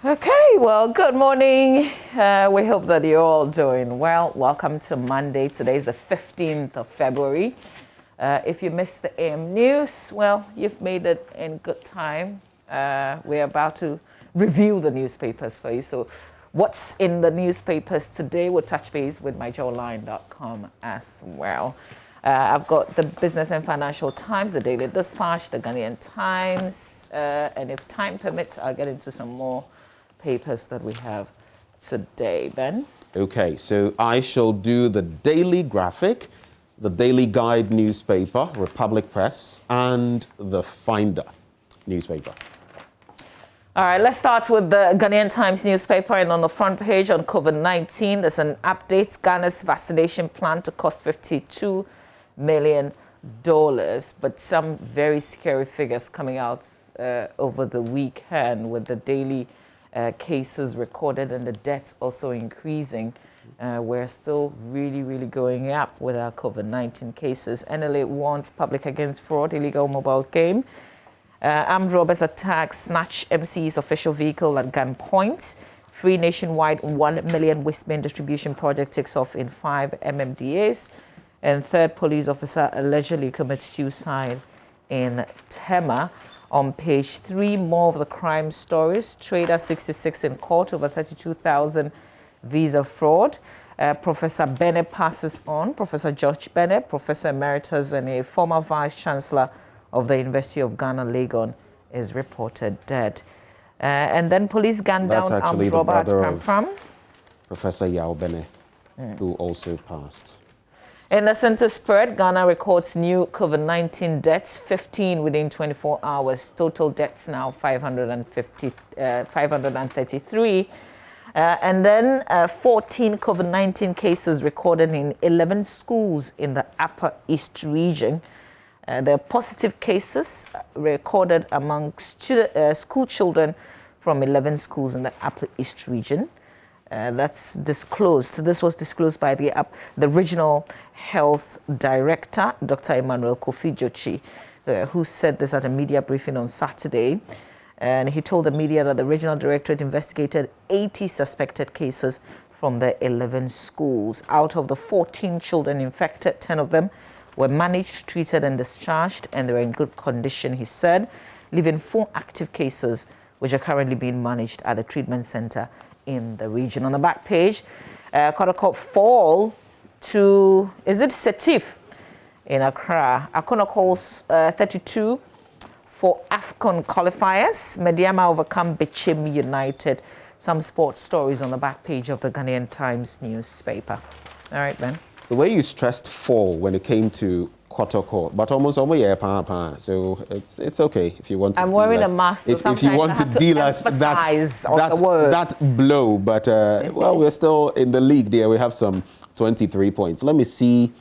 Okay, well, good morning. We hope that you're all doing well. Welcome to Monday. Today is the 15th of February. If you missed the AM news, well, you've made it in good time. We're about to review the newspapers for you. So what's in the newspapers today? We'll touch base with myJoyline.com as well. I've got the Business and Financial Times, the Daily Dispatch, the Ghanaian Times, and if time permits, I'll get into some more papers that we have today. Ben? Okay, so I shall do the Daily Graphic, the Daily Guide newspaper, Republic Press, and the Finder newspaper. All right, let's start with the Ghanaian Times newspaper, and on the front page on COVID-19, there's an update. Ghana's vaccination plan to cost $52 million, but some very scary figures coming out over the weekend with the daily cases recorded and the deaths also increasing. We're still really going up with our COVID-19 cases. NLA warns public against fraud, illegal mobile game. Armed robbers attack, snatch MC's official vehicle at gunpoint. Free nationwide 1 million waste bin distribution project takes off in 5 MMDAs. And third police officer allegedly commits suicide in Tema. On page 3, more of the crime stories. Trader 66 in court over 32,000 visa fraud. Professor Bennett passes on. Professor George Bennett, Professor Emeritus and a former Vice Chancellor of the University of Ghana, Legon, is reported dead. And then police gunned down armed robber at Pram. Professor Yao Bennett, who also passed. In the center spread, Ghana records new COVID-19 deaths, 15 within 24 hours. Total deaths now 533. And then 14 COVID-19 cases recorded in 11 schools in the Upper East region. There are positive cases recorded among school children from 11 schools in the Upper East region. That's disclosed. This was disclosed by the Regional Health Director, Dr. Emmanuel Kofi Jochi, who said this at a media briefing on Saturday. And he told the media that the Regional Directorate investigated 80 suspected cases from the 11 schools. Out of the 14 children infected, 10 of them were managed, treated, and discharged, and they were in good condition, he said, leaving 4 active cases which are currently being managed at the treatment center in the region. On the back page, Kodakot fall to, is it Setif in Accra? Akona calls 32 for AFCON qualifiers. Mediama overcome Bichim United. Some sports stories on the back page of the Ghanaian Times newspaper. All right, Ben. The way you stressed fall when it came to Kotoko, but almost so it's okay if you want to. I'm wearing a mask, so if you want to deal us that blow, but well, we're still in the league there. We have some 23 points. Let me see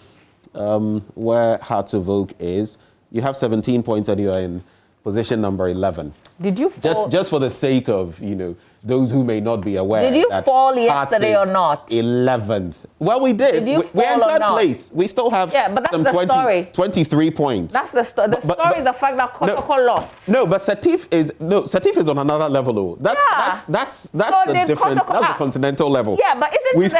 where Hearts of Oak is. You have 17 points and you are in position number 11. Did you fall? Just for the sake of, those who may not be aware. Did you fall yesterday or not? 11th. Well, we did. Did you We're in fall or third not? place. We still have but that's the story. 23 points. That's the story. The story is the fact that Kotoko lost. No, but Setif is on another level though. That's a different. That's a continental level. Yeah, but we've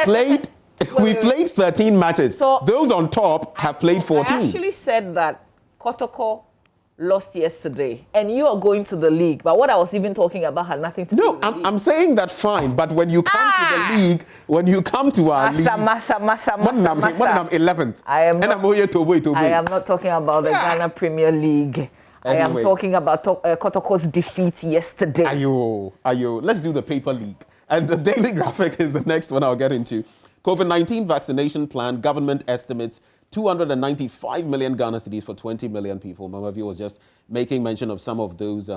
played 13 matches. So those on top have played 14. I actually said that Kotoko lost yesterday, and you are going to the league. But what I was even talking about had nothing to do with the league. I'm saying that fine, but when you come to the league, when you come to our league, I'm 11th. I am not talking about the Ghana Premier League. Anyway. I am talking about Kotoko's defeat yesterday. Ayo. Let's do the paper league. And the Daily Graphic is the next one I'll get into. COVID-19 vaccination plan, government estimates 295 million Ghana cedis for 20 million people. Mama View was just making mention of some of those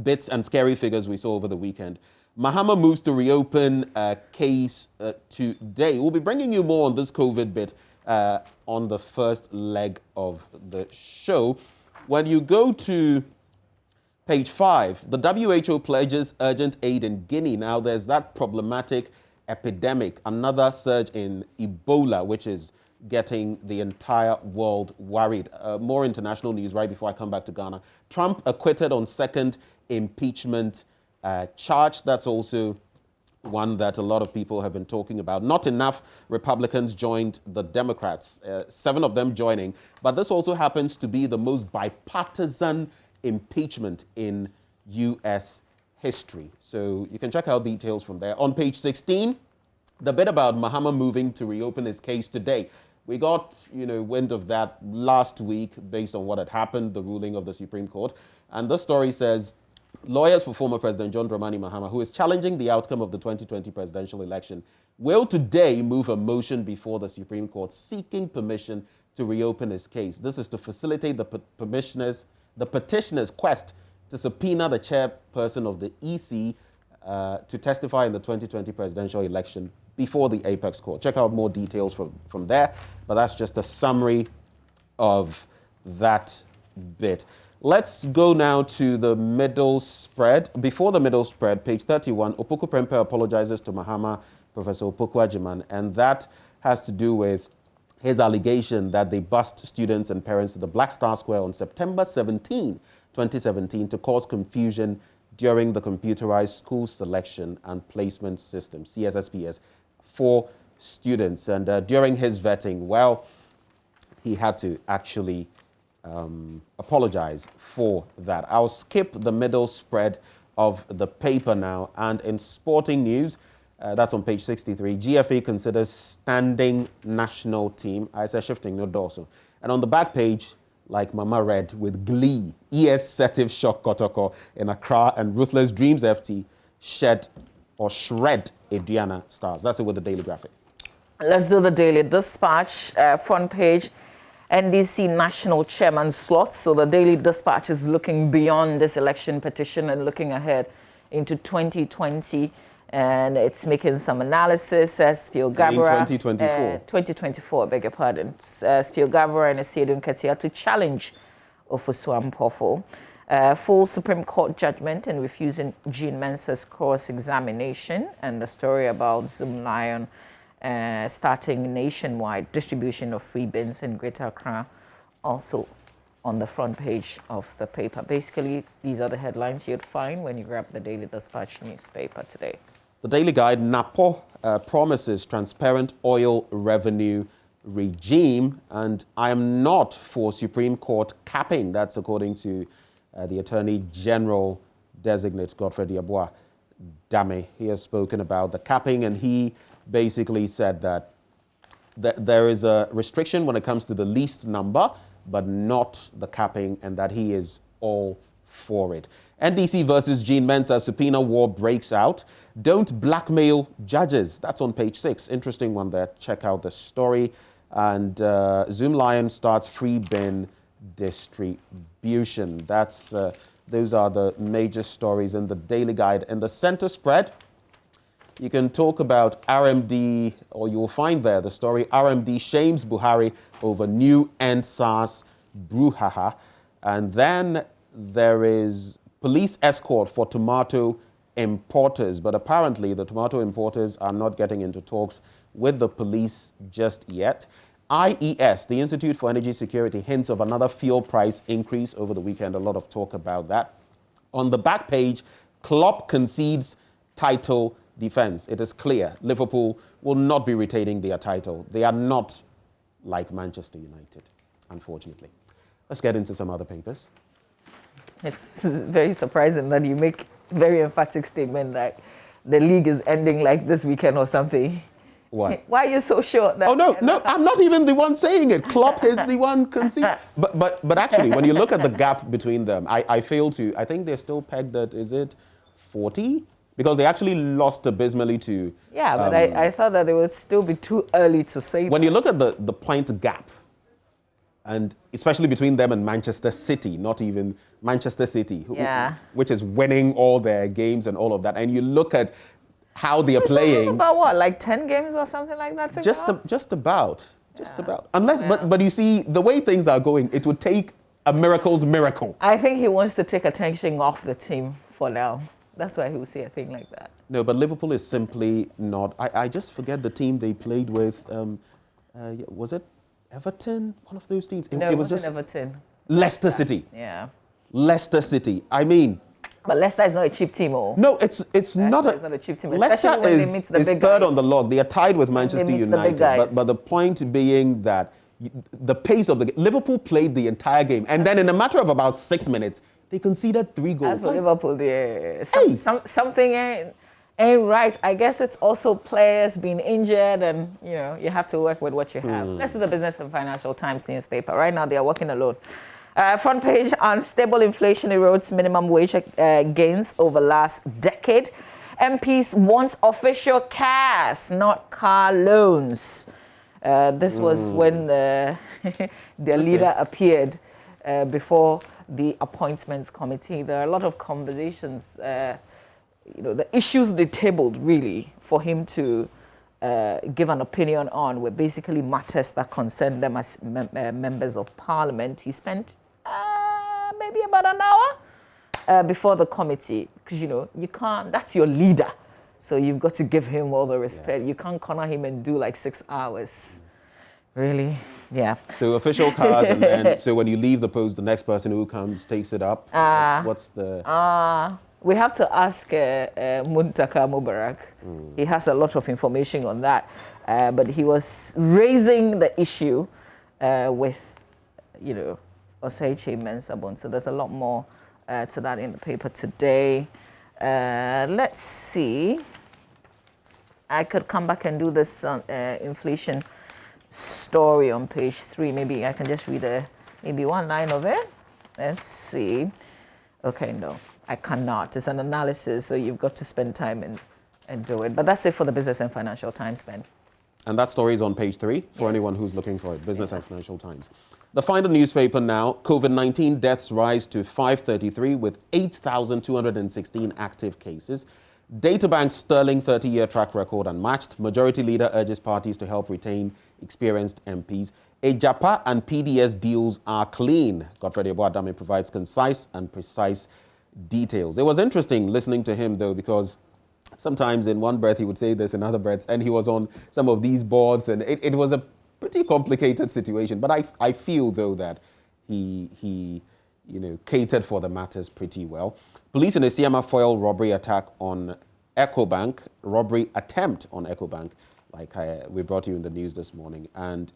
bits and scary figures we saw over the weekend. Mahama moves to reopen case today. We'll be bringing you more on this COVID bit on the first leg of the show. When you go to page 5, the WHO pledges urgent aid in Guinea. Now, there's that problematic epidemic, another surge in Ebola, which is getting the entire world worried. More international news right before I come back to Ghana. Trump acquitted on second impeachment charge. That's also one that a lot of people have been talking about. Not enough Republicans joined the Democrats, 7 of them joining. But this also happens to be the most bipartisan impeachment in U.S. history. So you can check out details from there. On page 16, the bit about Mahama moving to reopen his case today. We got, wind of that last week based on what had happened, the ruling of the Supreme Court. And this story says, lawyers for former President John Dramani Mahama, who is challenging the outcome of the 2020 presidential election, will today move a motion before the Supreme Court seeking permission to reopen his case. This is to facilitate the petitioner's quest to subpoena the chairperson of the EC to testify in the 2020 presidential election before the Apex Court. Check out more details from there, but that's just a summary of that bit. Let's go now to the middle spread. Before the middle spread, page 31, Opoku Prempeh apologizes to Mahama, Professor Opoku Ajiman, and that has to do with his allegation that they bussed students and parents to the Black Star Square on September 17, 2017, to cause confusion during the computerized school selection and placement system, CSSPS, for students. And during his vetting, well, he had to actually apologize for that. I'll skip the middle spread of the paper now. And in sporting news, that's on page 63, GFA considers standing national team. I say shifting, no dorsal. And on the back page, like Mama read with glee, ES Setive Shock Kotoko in Accra and Ruthless Dreams FT shred Adriana Stars. That's it with the Daily Graphic. Let's do the Daily Dispatch. Front page, NDC national chairman slots. So the Daily Dispatch is looking beyond this election petition and looking ahead into 2020. And it's making some analysis. Spio Gabra, 2024. 2024, beg your pardon. Spio Gabra and Esiedun Ketia to challenge Ofosu Ampofo. Full Supreme Court judgment in refusing Jean Mensah's cross-examination, and the story about Zoom Lion starting nationwide distribution of free bins in Greater Accra, also on the front page of the paper. Basically, these are the headlines you'd find when you grab the Daily Dispatch newspaper today. The Daily Guide, NAPO promises transparent oil revenue regime, and I am not for Supreme Court capping. That's according to the Attorney General designate Godfrey Diabua Dame. He has spoken about the capping, and he basically said that there is a restriction when it comes to the least number, but not the capping, and that he is all for it. NDC versus Jean Mensah subpoena war breaks out. Don't blackmail judges. That's on page 6. Interesting one there. Check out the story. And Zoom Lion starts free bin distribution. That's those are the major stories in the Daily Guide. In the center spread, you can talk about RMD, or you'll find there the story, RMD shames Buhari over new EndSARS brouhaha. And then there is police escort for tomato importers. But apparently the tomato importers are not getting into talks with the police just yet. IES, the Institute for Energy Security, hints of another fuel price increase over the weekend. A lot of talk about that. On the back page, Klopp concedes title defense. It is clear Liverpool will not be retaining their title. They are not like Manchester United, unfortunately. Let's get into some other papers. It's very surprising that you make a very emphatic statement that the league is ending like this weekend or something. Why? Why are you so sure that? Oh, no, I'm not even the one saying it. Klopp is the one conceding. But actually, when you look at the gap between them, I think they're still pegged at, is it 40? Because they actually lost abysmally to... Yeah, but I thought that it would still be too early to say when you look at the point gap, and especially between them and Manchester City, not even Manchester City, which is winning all their games and all of that, and you look at how they are playing. About what, like 10 games or something like that? Just about. Unless, but you see, the way things are going, it would take a miracle's miracle. I think he wants to take attention off the team for now. That's why he would say a thing like that. No, but Liverpool is simply not. I just forget the team they played with. Was it Everton? One of those teams? No, it was just Everton. Leicester City. Yeah. Leicester City. I mean, But Leicester is not a cheap team, or no, it's not a cheap team. Leicester is third on the log. They are tied with Manchester United. But the point being that the pace of the game, Liverpool played the entire game, and then in a matter of about 6 minutes, they conceded 3 goals. As for Liverpool, something ain't right. I guess it's also players being injured, and you have to work with what you have. Let's do the Business and Financial Times newspaper. Right now, they are working alone. Front page: unstable inflation erodes minimum wage gains over last decade. MPs want official cash, not car loans. This was when their leader appeared before the appointments committee. There are a lot of conversations, the issues they tabled really for him to give an opinion on were basically matters that concern them as members of parliament. He spent maybe about an hour before the committee, because you can't, that's your leader, so you've got to give him all the respect. You can't corner him and do like 6 hours. Really? Yeah. So official cars, and then so when you leave the post, the next person who comes takes it up. What's the? We have to ask Muntaka Mubarak. He has a lot of information on that, but he was raising the issue with, Oseiche Mensabon. So there's a lot more to that in the paper today. Let's see. I could come back and do this inflation story on page 3. Maybe I can just read maybe one line of it. Let's see. Okay, no, I cannot. It's an analysis, so you've got to spend time and do it. But that's it for the Business and Financial Times, Ben. And that story is on page 3 for anyone who's looking for it. Business and Financial Times. The final newspaper now: COVID-19 deaths rise to 533 with 8,216 active cases. Databank's sterling 30-year track record unmatched. Majority Leader urges parties to help retain experienced MPs. Ejapa and PDS deals are clean. Godfrey Adame provides concise and precise details. It was interesting listening to him, though, because sometimes in one breath he would say this, in other breaths, and he was on some of these boards, and it was a pretty complicated situation. But I feel, though, that he catered for the matters pretty well. Police in Esiama foil robbery attack on EcoBank, robbery attempt on EcoBank, like we brought you in the news this morning. And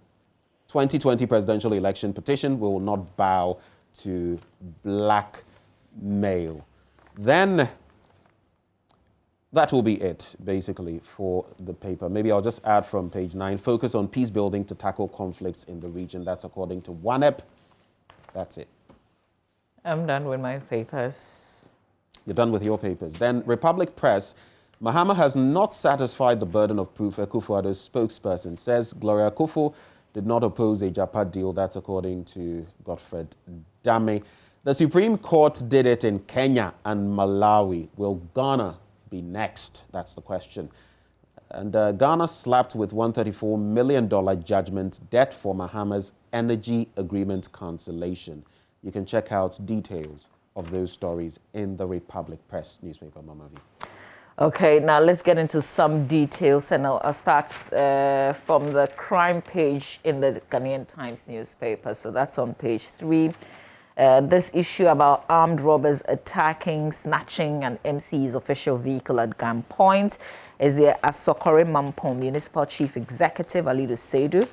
2020 presidential election petition will not bow to blackmail. Then that will be it, basically, for the paper. Maybe I'll just add from page 9, focus on peace building to tackle conflicts in the region. That's according to WANEP. That's it. I'm done with my papers. You're done with your papers. Then Republic Press: Mahama has not satisfied the burden of proof, Akufo-Addo's spokesperson says. Gloria Akufo did not oppose a Japa deal. That's according to Godfrey Adame. The Supreme Court did it in Kenya and Malawi. Will Ghana be next? That's the question. And Ghana slapped with $134 million judgment debt for Mahama's energy agreement cancellation. You can check out details of those stories in the Republic Press newspaper, Mama V. Okay, now let's get into some details, and I'll start from the crime page in the Ghanaian Times newspaper. So that's on page 3. This issue about armed robbers attacking, snatching an MC's official vehicle at gunpoint is the Asokore Mampong Municipal Chief Executive, Alidu Seidu,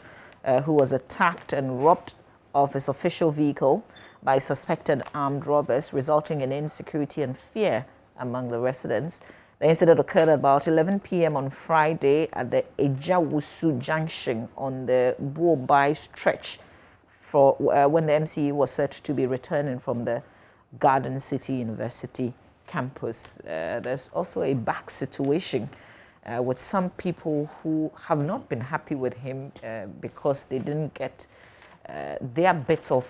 who was attacked and robbed of his official vehicle by suspected armed robbers, resulting in insecurity and fear among the residents. The incident occurred at about 11 p.m. on Friday at the Ejawusu Junction on the Buobai stretch for when the MC was said to be returning from the Garden City University campus. There's also a back situation with some people who have not been happy with him because they didn't get their bits of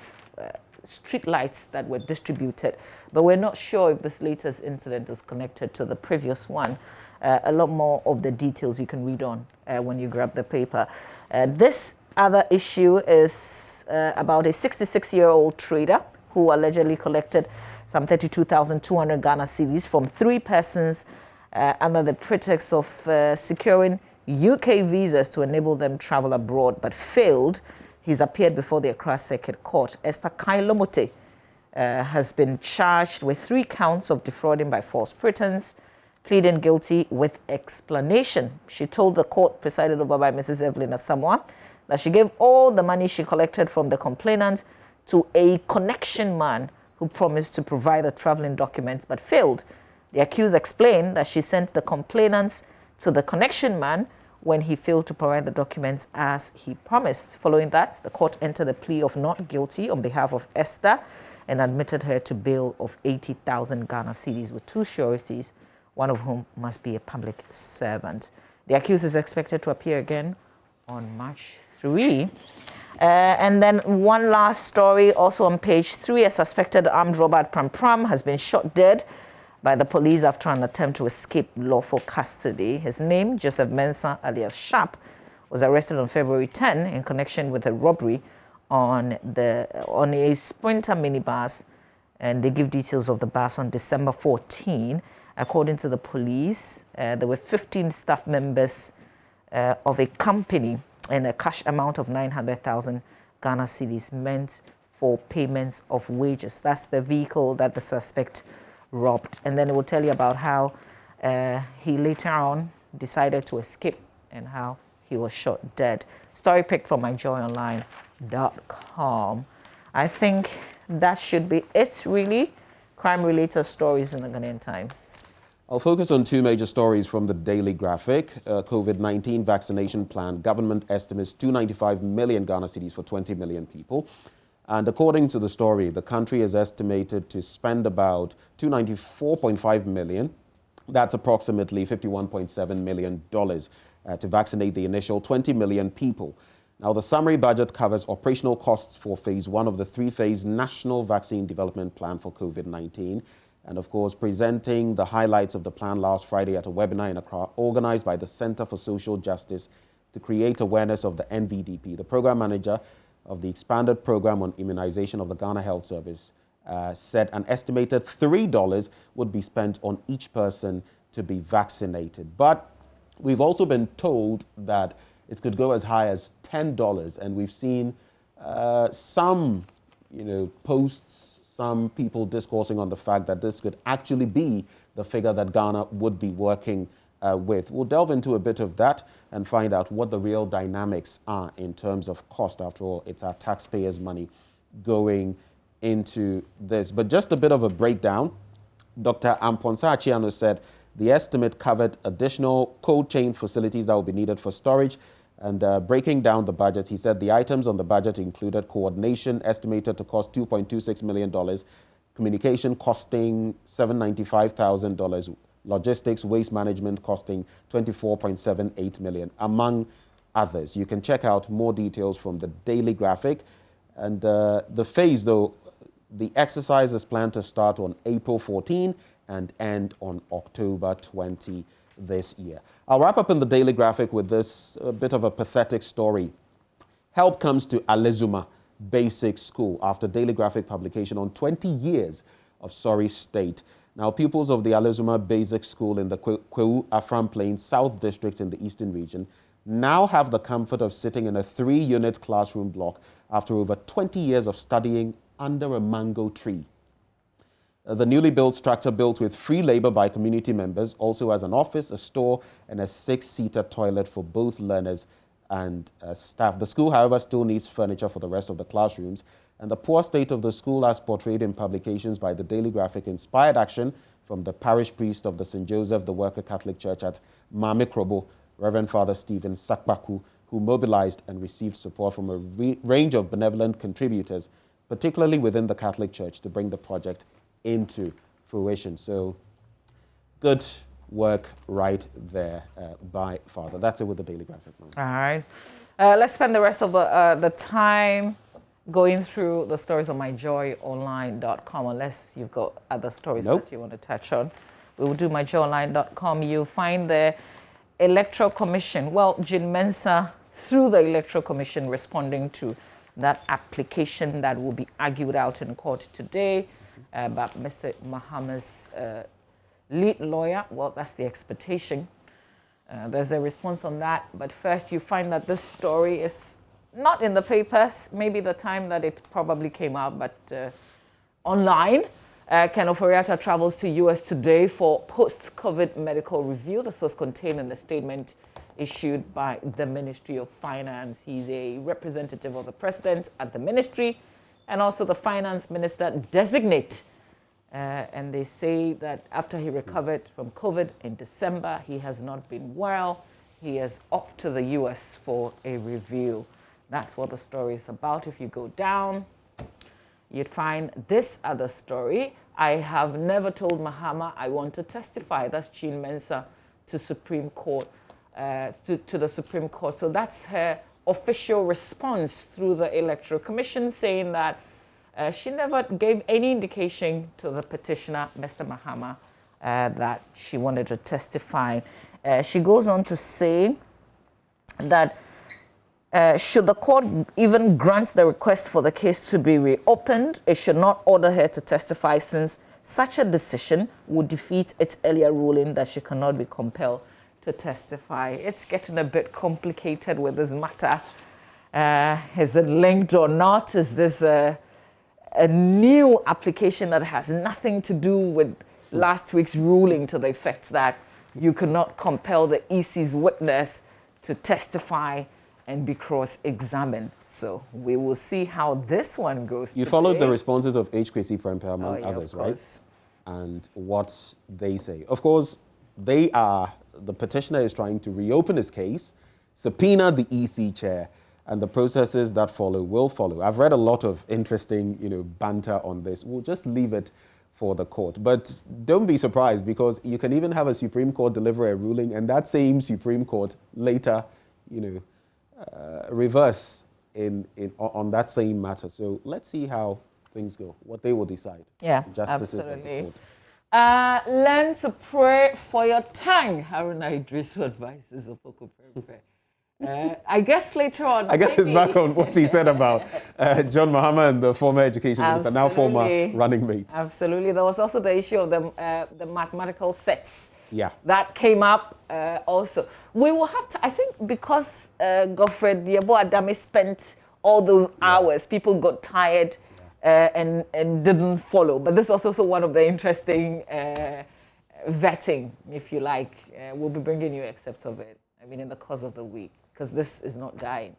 street lights that were distributed, but we're not sure if this latest incident is connected to the previous one. A lot more of the details you can read on when you grab the paper. This other issue is about a 66-year-old trader who allegedly collected some 32,200 Ghana cedis from 3 persons under the pretext of securing UK visas to enable them travel abroad, but failed. He's appeared before the Accra Circuit Court. Esther Kailomote has been charged with 3 counts of defrauding by false pretense, pleading guilty with explanation. She told the court presided over by Mrs. Evelyn Asamoah that she gave all the money she collected from the complainant to a connection man who promised to provide the traveling documents but failed. The accused explained that she sent the complainants to the connection man when he failed to provide the documents as he promised. Following that, the court entered a plea of not guilty on behalf of Esther and admitted her to bail of 80,000 Ghana cedis with 2 sureties, one of whom must be a public servant. The accused is expected to appear again on March 3. And then one last story, also on page 3, a suspected armed robber at Pram Pram has been shot dead by the police after an attempt to escape lawful custody. His name, Joseph Mensah alias Sharp, was arrested on February 10 in connection with a robbery on a Sprinter minibus, and they give details of the bus on December 14. According to the police, there were 15 staff members of a company and a cash amount of 900,000 Ghana cedis meant for payments of wages. That's the vehicle that the suspect robbed. And then it will tell you about how he later on decided to escape and how he was shot dead. Story picked from myjoyonline.com. I think that should be it, really. Crime-related stories in the Ghanaian Times. I'll focus on 2 major stories from the Daily Graphic. COVID-19 vaccination plan. Government estimates 295 million Ghana cedis for 20 million people. And according to the story, the country is estimated to spend about 294.5 million. That's approximately $51.7 million to vaccinate the initial 20 million people. Now, the summary budget covers operational costs for phase 1 of the 3-phase National Vaccine Development Plan for COVID-19. And of course, presenting the highlights of the plan last Friday at a webinar in Accra, organized by the Center for Social Justice to create awareness of the NVDP. The program manager of the expanded program on immunization of the Ghana Health Service said an estimated $3 would be spent on each person to be vaccinated. But we've also been told that it could go as high as $10, and we've seen some, posts, some people discoursing on the fact that this could actually be the figure that Ghana would be working with. We'll delve into a bit of that and find out what the real dynamics are in terms of cost. After all, it's our taxpayers' money going into this. But just a bit of a breakdown. Dr. Amponsa Achiano said the estimate covered additional cold chain facilities that will be needed for storage. And breaking down the budget, he said the items on the budget included coordination, estimated to cost $2.26 million, communication costing $795,000, logistics, waste management costing $24.78 million, among others. You can check out more details from the Daily Graphic. And the phase, though, the exercise is planned to start on April 14 and end on October 20 this year. I'll wrap up in the Daily Graphic with this bit of a pathetic story. Help comes to Alezuma Basic School after Daily Graphic publication on 20 years of sorry state. Now, pupils of the Alezuma Basic School in the Kwewu Afram Plains South District in the Eastern Region now have the comfort of sitting in a 3-unit classroom block after over 20 years of studying under a mango tree. The newly built structure, built with free labor by community members, also has an office, a store, and a 6-seater toilet for both learners and staff. The school, however, still needs furniture for the rest of the classrooms, and the poor state of the school, as portrayed in publications by the Daily Graphic, inspired action from the parish priest of the St. Joseph the Worker Catholic Church at Mame Krobo, Reverend Father Stephen Sakbaku, who mobilized and received support from a range of benevolent contributors, particularly within the Catholic Church, to bring the project into fruition. So good work right there by Father. That's it with the Daily Graphic. All right. Let's spend the rest of the time going through the stories on myjoyonline.com, unless you've got other stories that you want to touch on. We will do myjoyonline.com. You'll find the Electoral Commission, Jean Mensah, through the Electoral Commission, responding to that application that will be argued out in court today. But Mr. Mahama's lead lawyer, that's the expectation. There's a response on that. But first, you find that this story is not in the papers, maybe the time that it probably came out, but online. Ken Oforiatta travels to U.S. today for post-COVID medical review. This was contained in a statement issued by the Ministry of Finance. He's a representative of the president at the ministry and also the finance minister designate. And they say that after he recovered from COVID in December, he has not been well. He is off to the U.S. for a review. That's what the story is about. If you go down, you'd find this other story. I have never told Mahama I want to testify. That's Chin Mensah to Supreme Court, to the Supreme Court. So that's her official response through the Electoral Commission, saying that she never gave any indication to the petitioner, Mr. Mahama, that she wanted to testify. She goes on to say that should the court even grant the request for the case to be reopened, it should not order her to testify, since such a decision would defeat its earlier ruling that she cannot be compelled to testify. It's getting a bit complicated with this matter. Is it linked or not? Is this a new application that has nothing to do with last week's ruling, to the effect that you cannot compel the EC's witness to testify and be cross-examined? So we will see how this one goes. You followed the responses of H. Kwesi Prempeh, among others, right? And what they say. Of course, the petitioner is trying to reopen his case, subpoena the EC chair, and the processes that follow will follow. I've read a lot of interesting, banter on this. We'll just leave it for the court. But don't be surprised, because you can even have a Supreme Court deliver a ruling, and that same Supreme Court later, reverse on that same matter. So let's see how things go, what they will decide. Yeah, Justices absolutely. of the court. Learn to pray for your tongue. Haruna Idris advises Opoku Prempeh. I guess later on. I guess it's back on what he said about John Mahama and the former education minister, now former running mate. Absolutely. There was also the issue of the mathematical sets. Yeah. That came up also. We will have to, I think, because Godfred Yeboah-Adame spent all those hours, people got tired and didn't follow. But this is also one of the interesting vetting, if you like. We'll be bringing you excerpts of it, in the course of the week, because this is not dying.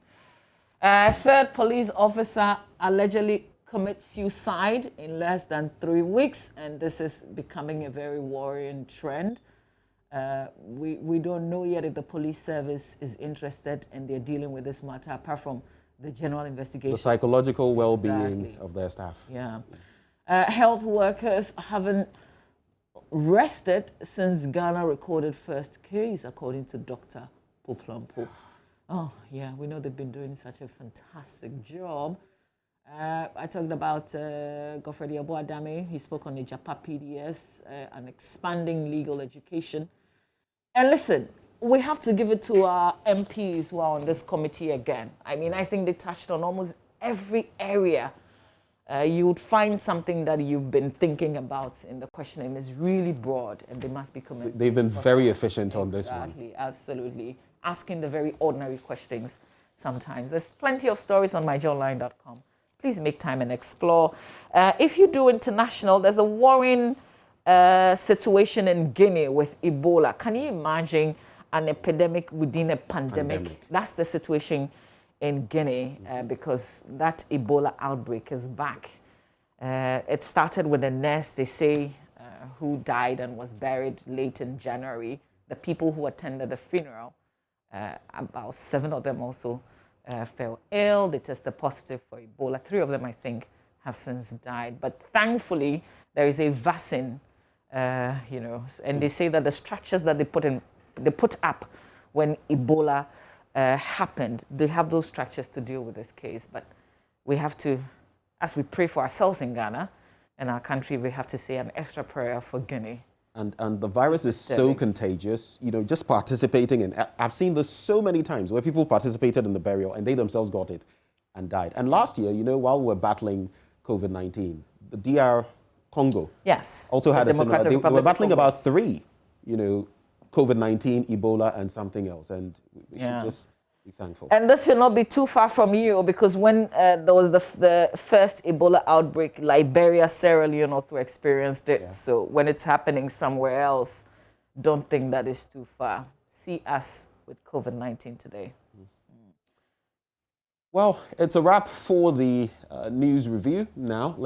Third police officer allegedly commits suicide in less than 3 weeks, and this is becoming a very worrying trend. We don't know yet if the police service is interested and they're dealing with this matter, apart from the general investigation. The psychological well-being of their staff. Yeah. Health workers haven't rested since Ghana recorded first case, according to Dr. Poplampo. Oh, yeah, we know they've been doing such a fantastic job. I talked about Godfred Yeboah-Adame. He spoke on the JAPA PDS, an expanding legal education. And listen, we have to give it to our MPs who are on this committee again. I think they touched on almost every area. You would find something that you've been thinking about in the questioning. It's really broad, and they must be commended. They've been very efficient on this one. Exactly, absolutely. Asking the very ordinary questions sometimes. There's plenty of stories on myjoyonline.com. Please make time and explore. If you do international, there's a worrying situation in Guinea with Ebola. Can you imagine an epidemic within a pandemic? That's the situation in Guinea, because that Ebola outbreak is back. It started with a nurse, they say, who died and was buried late in January. The people who attended the funeral, about 7 of them also fell ill. They tested positive for Ebola. 3 of them, I think, have since died. But thankfully, there is a vaccine, and they say that the structures that they put up when Ebola happened, they have those structures to deal with this case. But we have to, as we pray for ourselves in Ghana and our country, we have to say an extra prayer for Guinea. And the virus is so contagious, just participating in, I've seen this so many times where people participated in the burial and they themselves got it and died. And last year, while we're battling COVID-19, the DR Congo also had a similar, they were battling about 3, COVID-19, Ebola, and something else. And we Be thankful. And this should not be too far from you, because when there was the first Ebola outbreak, Liberia, Sierra Leone also experienced it. Yeah. So when it's happening somewhere else, don't think that is too far. See us with COVID-19 today. Well, it's a wrap for the news review now.